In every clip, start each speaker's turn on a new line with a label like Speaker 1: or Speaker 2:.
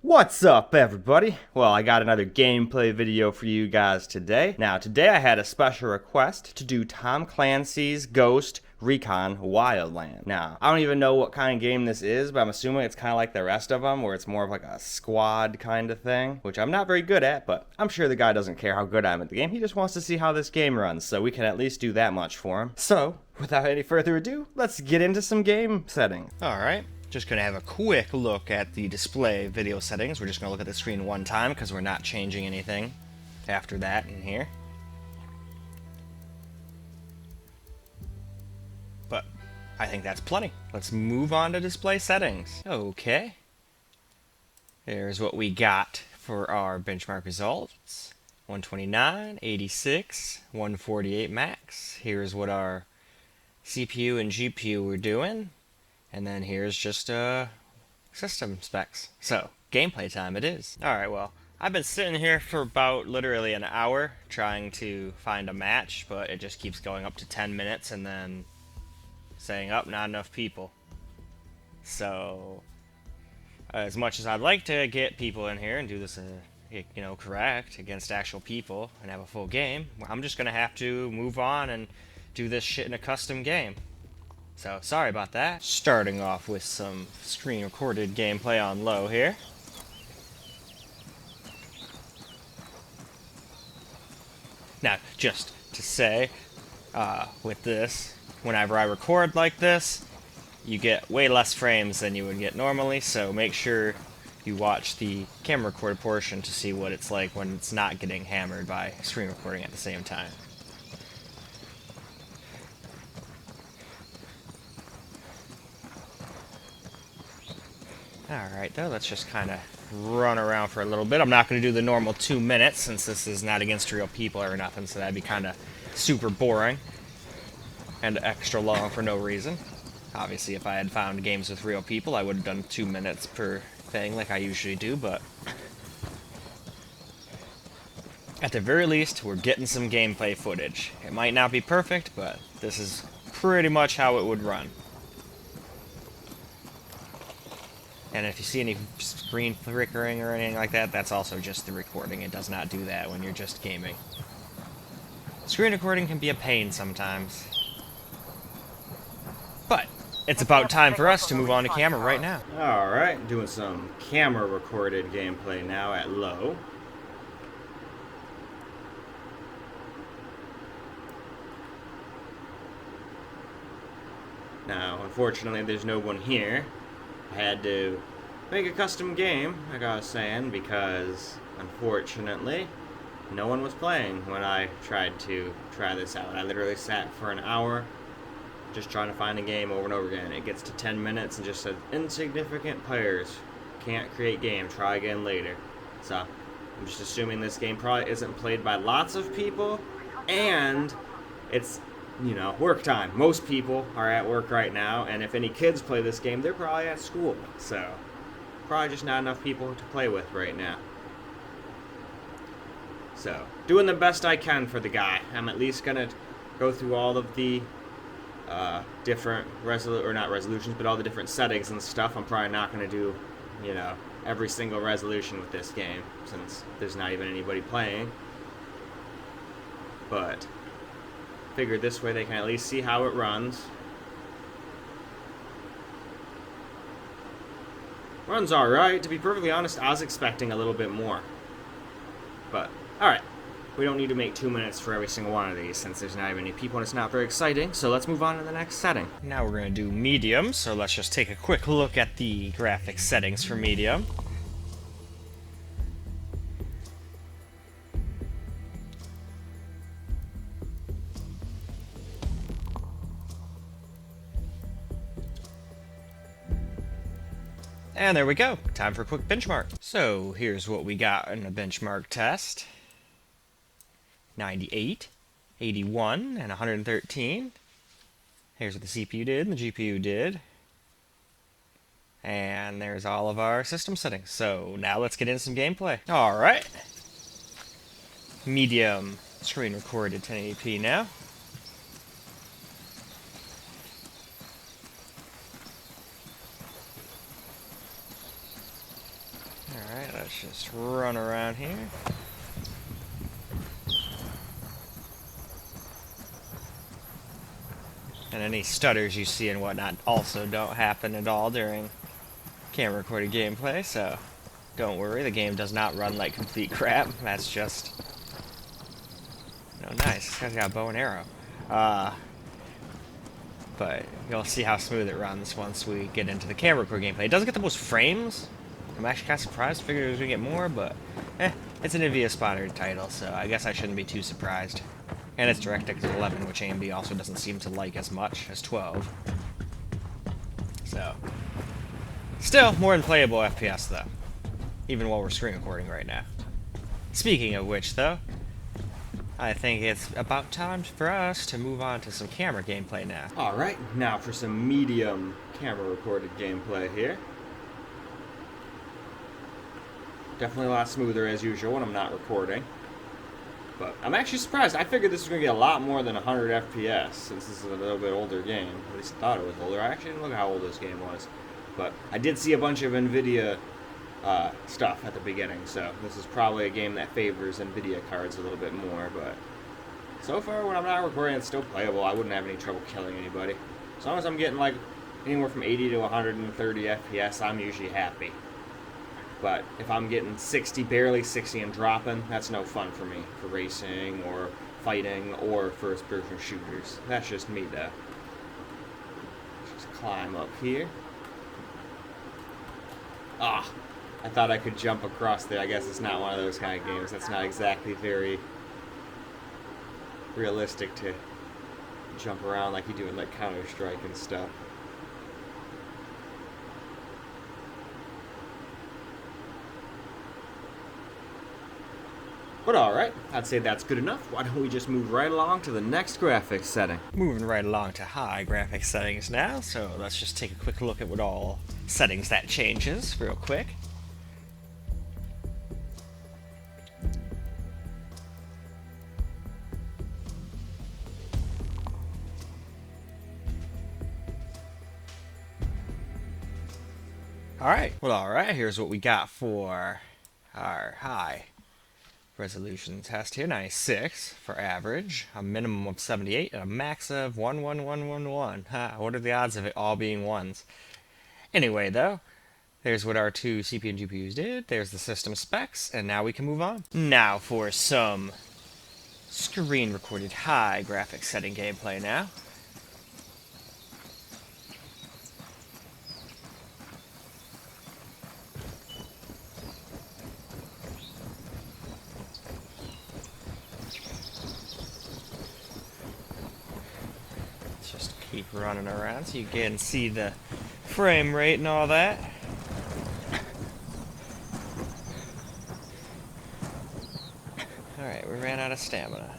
Speaker 1: What's up, everybody? Well, I got another gameplay video for you guys today. Now, today I had a special request to do Tom Clancy's Ghost Recon Wildlands. Now, I don't even know what kind of game this is, but I'm assuming it's kind of like the rest of them, where it's more of like a squad kind of thing, which I'm not very good at, but I'm sure the guy doesn't care how good I am at the game. He just wants to see how this game runs, so we can at least do that much for him. So, without any further ado, let's get into some game settings.
Speaker 2: Alright, just going to have a quick look at the display video settings. We're just going to look at the screen one time because we're not changing anything after that in here. But I think that's plenty. Let's move on to display settings. Okay. There's what we got for our benchmark results. 129, 86, 148 max. Here's what our CPU and GPU were doing. And then here's just system specs. So, gameplay time it is. Alright, well, I've been sitting here for about literally an hour trying to find a match, but it just keeps going up to 10 minutes and then saying, oh, not enough people. So, as much as I'd like to get people in here and do this, correct against actual people and have a full game, I'm just going to have to move on and do this shit in a custom game. So, sorry about that. Starting off with some screen-recorded gameplay on low here. Now, just to say, with this, whenever I record like this, you get way less frames than you would get normally, so make sure you watch the camera recorded portion to see what it's like when it's not getting hammered by screen recording at the same time. Alright, though, let's just kind of run around for a little bit. I'm not going to do the normal 2 minutes, since this is not against real people or nothing, so that'd be kind of super boring and extra long for no reason. Obviously, if I had found games with real people, I would have done 2 minutes per thing like I usually do, but at the very least, we're getting some gameplay footage. It might not be perfect, but this is pretty much how it would run. And if you see any screen flickering or anything like that, that's also just the recording. It does not do that when you're just gaming. Screen recording can be a pain sometimes. But it's about time for us to move on to camera right now.
Speaker 1: Alright, doing some camera recorded gameplay now at low. Now, unfortunately, there's no one here. I had to make a custom game, like I was saying, because, unfortunately, no one was playing when I tried to try this out. I literally sat for an hour just trying to find a game over and over again. It gets to 10 minutes and just says, insignificant players, can't create game, try again later. So, I'm just assuming this game probably isn't played by lots of people, and it's work time. Most people are at work right now, and if any kids play this game, they're probably at school. So, probably just not enough people to play with right now. So, doing the best I can for the guy. I'm at least gonna go through all of the different not resolutions, but all the different settings and stuff. I'm probably not gonna do, every single resolution with this game, since there's not even anybody playing. But figured this way they can at least see how it runs. Runs alright. To be perfectly honest, I was expecting a little bit more. But, alright. We don't need to make 2 minutes for every single one of these, since there's not even any people and it's not very exciting. So let's move on to the next setting.
Speaker 2: Now we're going to do medium, so let's just take a quick look at the graphics settings for medium. And there we go. Time for a quick benchmark. So here's what we got in a benchmark test. 98, 81, and 113. Here's what the CPU did and the GPU did. And there's all of our system settings. So now let's get into some gameplay. Alright. Medium screen recorded 1080p now. Alright, let's just run around here. And any stutters you see and whatnot also don't happen at all during camera recorded gameplay, so don't worry, the game does not run like complete crap. That's just... nice. This guy's got a bow and arrow. But you'll see how smooth it runs once we get into the camera recorded gameplay. It doesn't get the most frames. I'm actually kind of surprised. Figured it was going to get more, but it's an NVIDIA-sponsored title, so I guess I shouldn't be too surprised. And it's DirectX 11, which AMD also doesn't seem to like as much as 12. So, still, more than playable FPS, though. Even while we're screen recording right now. Speaking of which, though, I think it's about time for us to move on to some camera gameplay now.
Speaker 1: Alright, now for some medium camera recorded gameplay here. Definitely a lot smoother as usual when I'm not recording. But I'm actually surprised. I figured this was going to get a lot more than 100 FPS since this is a little bit older game. At least I thought it was older. I actually didn't look how old this game was. But I did see a bunch of NVIDIA stuff at the beginning, so this is probably a game that favors NVIDIA cards a little bit more. But so far, when I'm not recording, it's still playable. I wouldn't have any trouble killing anybody. As long as I'm getting like anywhere from 80 to 130 FPS, I'm usually happy. But if I'm getting 60, barely 60 and dropping, that's no fun for me, for racing or fighting or first-person shooters. That's just me, though. Let's just climb up here. Ah, I thought I could jump across there. I guess it's not one of those kind of games. That's not exactly very realistic to jump around like you do in like Counter-Strike and stuff. But alright, I'd say that's good enough. Why don't we just move right along to the next graphics setting?
Speaker 2: Moving right along to high graphics settings now, so let's just take a quick look at what all settings that changes real quick. Alright, here's what we got for our high resolution test here. 96 for average, a minimum of 78, and a max of 11111. What are the odds of it all being ones? Anyway, though, there's what our two CPU and GPUs did. There's the system specs, and now we can move on. Now for some screen recorded high graphics setting gameplay now. Keep running around so you can see the frame rate and all that. Alright, we ran out of stamina.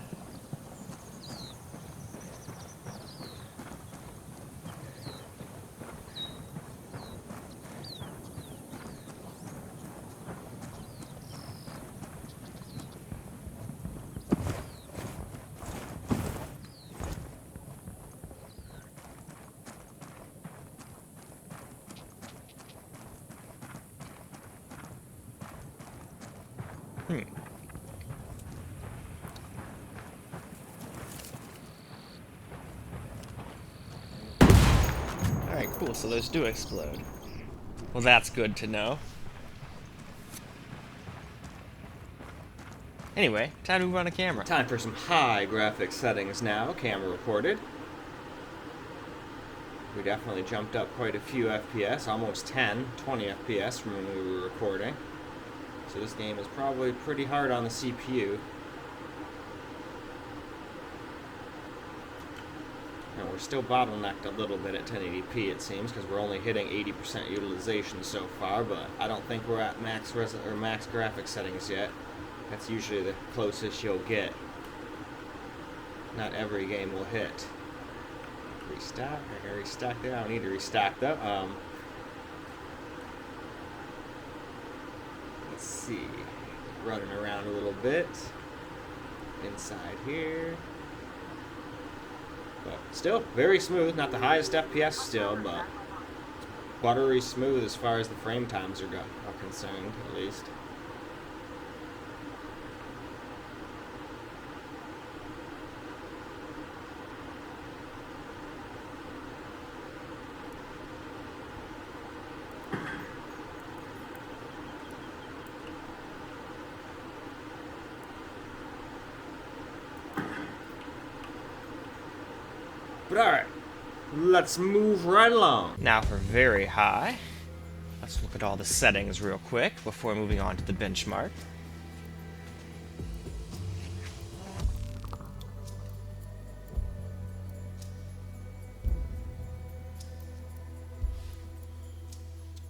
Speaker 2: Alright, cool, so those do explode. Well, that's good to know. Anyway, time to move on to camera.
Speaker 1: Time for some high graphics settings now, camera recorded. We definitely jumped up quite a few FPS, almost 10, 20 FPS from when we were recording. So this game is probably pretty hard on the CPU. And we're still bottlenecked a little bit at 1080p, it seems, because we're only hitting 80% utilization so far, but I don't think we're at max graphics settings yet. That's usually the closest you'll get. Not every game will hit. Restock. I can restock there. I don't need to restock though. Let's see. Running around a little bit. Inside here. But still very smooth. Not the highest FPS still, but buttery smooth as far as the frame times are concerned, at least. But alright, let's move right along.
Speaker 2: Now for very high. Let's look at all the settings real quick before moving on to the benchmark.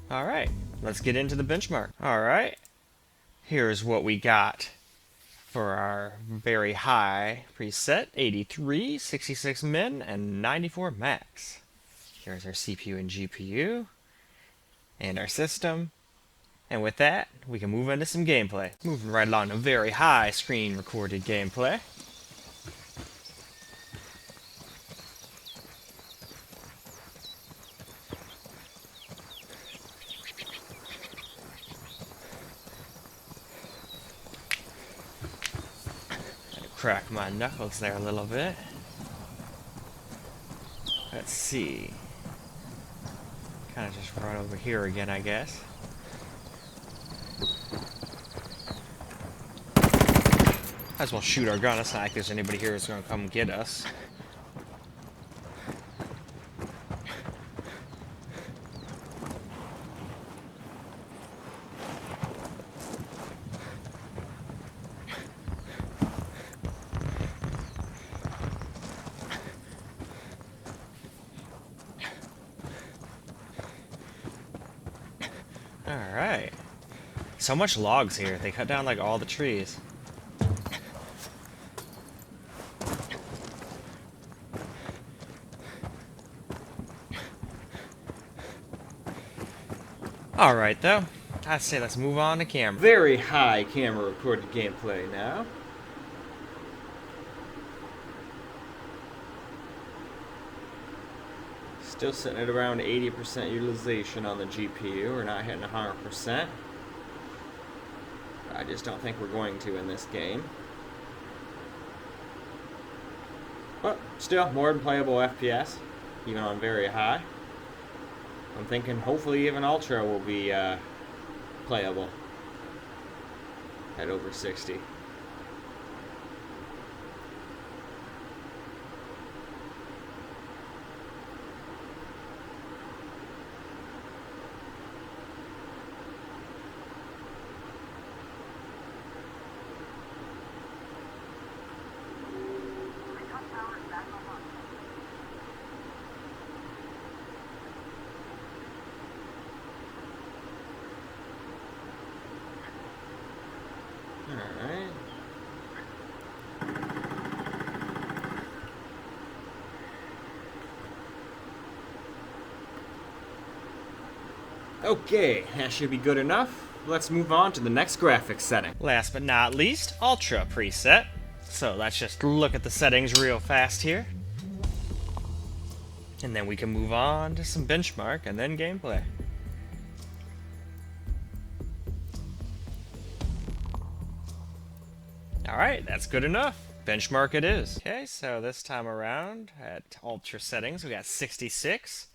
Speaker 2: Alright, let's get into the benchmark. Alright, here's what we got for our very high preset: 83, 66 min, and 94 max. Here's our CPU and GPU, and our system. And with that, we can move into some gameplay. Moving right along to very high screen recorded gameplay. Crack my knuckles there a little bit. Let's see. Kind of just run over here again, I guess. Might as well shoot our gun. It's not like there's anybody here who's going to come get us. Alright. So much logs here. They cut down like all the trees. Alright though. I'd say let's move on to camera.
Speaker 1: Very high camera recorded gameplay now. Still sitting at around 80% utilization on the GPU. We're not hitting 100%. I just don't think we're going to in this game. But still, more than playable FPS, even on very high. I'm thinking hopefully even Ultra will be playable at over 60. Alright. Okay, that should be good enough. Let's move on to the next graphics setting.
Speaker 2: Last but not least, Ultra preset. So let's just look at the settings real fast here. And then we can move on to some benchmark and then gameplay. Alright, that's good enough. Benchmark it is. Okay, so this time around at Ultra settings, we got 66.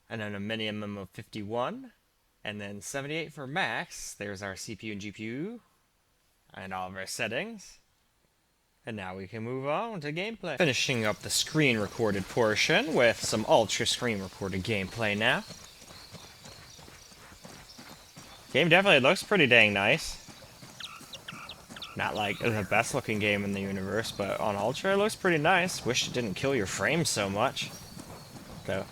Speaker 2: And then a minimum of 51. And then 78 for max. There's our CPU and GPU. And all of our settings. And now we can move on to gameplay. Finishing up the screen recorded portion with some Ultra screen recorded gameplay now. Game definitely looks pretty dang nice. Not like the best looking game in the universe, but on Ultra it looks pretty nice. Wish it didn't kill your frames so much. Though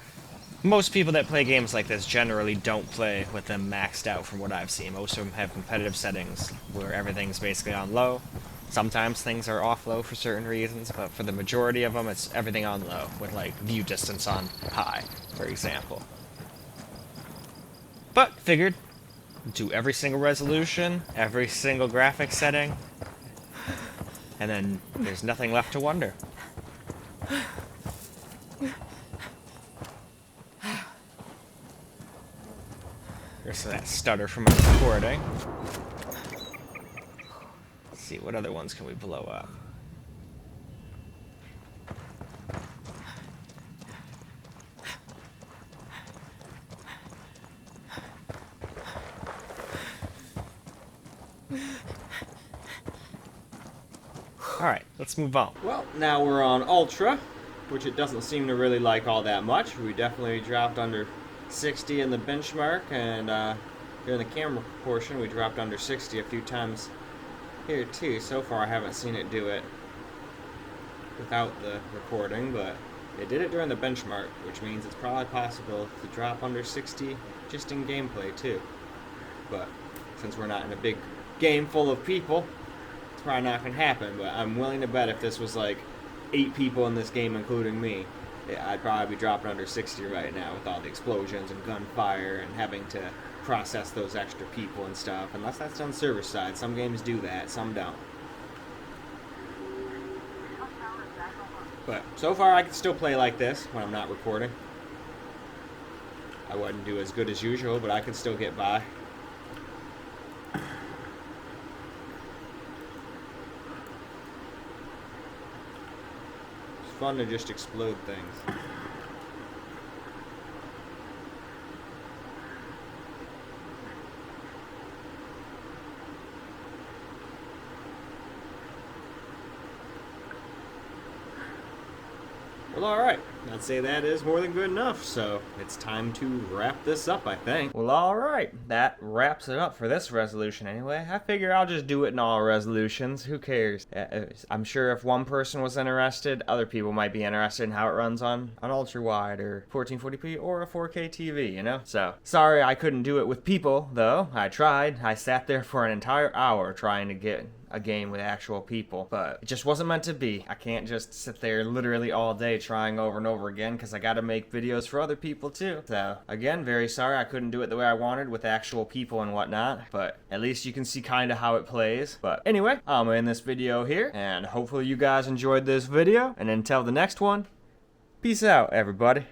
Speaker 2: most people that play games like this generally don't play with them maxed out from what I've seen. Most of them have competitive settings where everything's basically on low. Sometimes things are off low for certain reasons, but for the majority of them it's everything on low, with like view distance on high, for example. But figured, do every single resolution, every single graphic setting, and then there's nothing left to wonder. So that stutter from my recording. Let's see, what other ones can we blow up? Alright, let's move on.
Speaker 1: Well, now we're on Ultra, which it doesn't seem to really like all that much. We definitely dropped under 60 in the benchmark, and during the camera portion, we dropped under 60 a few times here too. So far, I haven't seen it do it without the recording, but it did it during the benchmark, which means it's probably possible to drop under 60 just in gameplay too. But since we're not in a big game full of people, it's probably not going to happen. But I'm willing to bet if this was like 8 people in this game, including me, I'd probably be dropping under 60 right now with all the explosions and gunfire and having to process those extra people and stuff. Unless that's on server side. Some games do that, some don't. But so far I can still play like this when I'm not recording. I wouldn't do as good as usual, but I can still get by. It's fun to just explode things. Well, alright. I'd say that is more than good enough, so it's time to wrap this up, I think. Well, alright. That wraps it up for this resolution anyway. I figure I'll just do it in all resolutions. Who cares? I'm sure if one person was interested, other people might be interested in how it runs on an ultra-wide or 1440p or a 4K TV, you know? So, sorry I couldn't do it with people, though. I tried. I sat there for an entire hour trying to get a game with actual people, but it just wasn't meant to be. I can't just sit there literally all day trying over and over again because I gotta make videos for other people too. So again, very sorry I couldn't do it the way I wanted with actual people and whatnot, but at least you can see kind of how it plays. But anyway, I'm gonna end this video here, and hopefully you guys enjoyed this video, and until the next one, peace out everybody.